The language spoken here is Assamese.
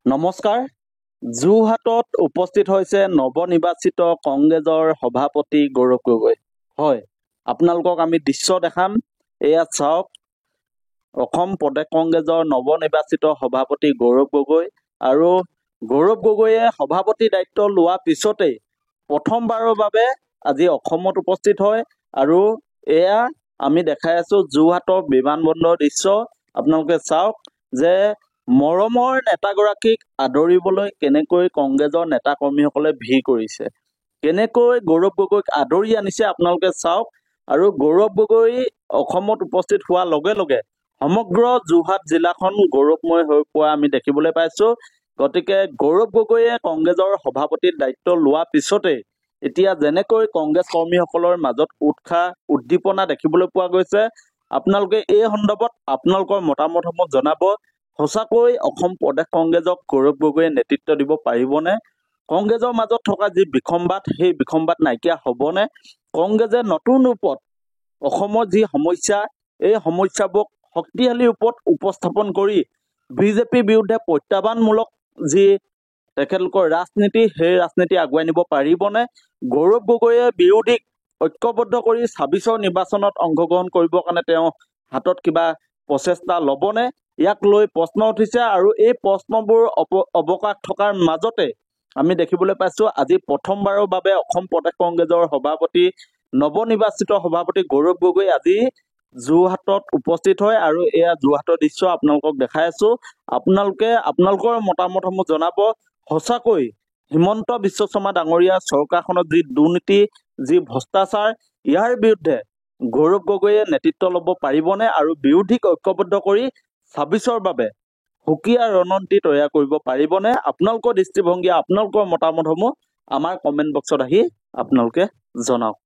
নমস্কাৰ। যোৰহাটত উপস্থিত হৈছে নৱনিৰ্বাচিত কংগ্ৰেছৰ সভাপতি গৌৰৱ গগৈ। হয়, আপোনালোকক আমি দৃশ্য দেখাম। এয়া চাওক, অসম প্ৰদেশ কংগ্ৰেছৰ নৱনিৰ্বাচিত সভাপতি গৌৰৱ গগৈ। আৰু গৌৰৱ গগৈয়ে সভাপতি দায়িত্ব লোৱাৰ পিছতেই প্ৰথমবাৰৰ বাবে আজি অসমত উপস্থিত হয়। আৰু এয়া আমি দেখাই আছো যোৰহাটৰ বিমানবন্দৰৰ দৃশ্য। আপোনালোকে চাওক যে মৰমৰ নেতাগৰাকীক আদৰিবলৈ কেনেকৈ কংগ্ৰেছৰ নেতা কৰ্মীসকলে ভিৰ কৰিছে, কেনেকৈ গৌৰৱ গগৈক আদৰি আনিছে আপোনালোকে চাওক। আৰু গৌৰৱ গগৈ অসমত উপস্থিত হোৱাৰ লগে লগে সমগ্ৰ যোৰহাট জিলাখন গৌৰৱময় হৈ পৰা আমি দেখিবলৈ পাইছো। গতিকে গৌৰৱ গগৈয়ে কংগ্ৰেছৰ সভাপতিৰ দায়িত্ব লোৱাৰ পিছতে এতিয়া যেনেকৈ কংগ্ৰেছ কৰ্মীসকলৰ মাজত উৎসাহ উদ্দীপনা দেখিবলৈ পোৱা গৈছে, আপোনালোকে এই সন্দৰ্ভত আপোনালোকৰ মতামতসমূহ জনাব। সঁচাকৈ অসম প্ৰদেশ কংগ্ৰেছক গৌৰৱ গগৈয়ে নেতৃত্ব দিব পাৰিবনে? কংগ্ৰেছৰ মাজত থকা যি বিসম্বাদ, সেই বিসম্বাদ নাইকিয়া হ'বনে? কংগ্ৰেছে নতুন ৰূপত অসমৰ যি সমস্যা, এই সমস্যাবোৰক শক্তিশালী ৰূপত উপস্থাপন কৰি বিজেপিৰ বিৰুদ্ধে প্ৰত্যাহ্বানমূলক যি তেখেতলোকৰ ৰাজনীতি, সেই ৰাজনীতি আগুৱাই নিব পাৰিবনে? গৌৰৱ গগৈয়ে বিৰোধীক ঐক্যবদ্ধ কৰি ২৬ৰ নিৰ্বাচনত অংশগ্ৰহণ কৰিবৰ কাৰণে তেওঁ হাতত কিবা প্ৰচেষ্টা ল'বনে? ইয়াক লৈ প্ৰশ্ন উঠিছে। আৰু এই প্ৰশ্নবোৰ অৱকাশ থকাৰ মাজতে আমি দেখিবলৈ পাইছো আজি প্ৰথমবাৰৰ বাবে অসম প্ৰদেশ কংগ্ৰেছৰ সভাপতি, নৱনিৰ্বাচিত সভাপতি গৌৰৱ গগৈ আজি যোৰহাটত উপস্থিত হয়। আৰু এয়া যোৰহাটৰ দৃশ্য আপোনালোকক দেখাই আছো। আপোনালোকে আপোনালোকৰ মতামতসমূহ জনাব। সঁচাকৈ হিমন্ত বিশ্ব শৰ্মা ডাঙৰীয়াৰ চৰকাৰখনত যি দুৰ্নীতি, যি ভ্ৰষ্টাচাৰ, ইয়াৰ বিৰুদ্ধে গৌৰৱ গগৈয়ে নেতৃত্ব ল'ব পাৰিবনে? আৰু বিৰোধীক ঐক্যবদ্ধ কৰি ২৬ৰ বাবে সুকীয়া ৰণনীতি তৈয়াৰ কৰিব পাৰিবনে? আপোনালোকৰ দৃষ্টিভংগী, আপোনালোকৰ মতামতসমূহ আমাৰ কমেণ্ট বক্সত আহি আপোনালোকে জনাওক।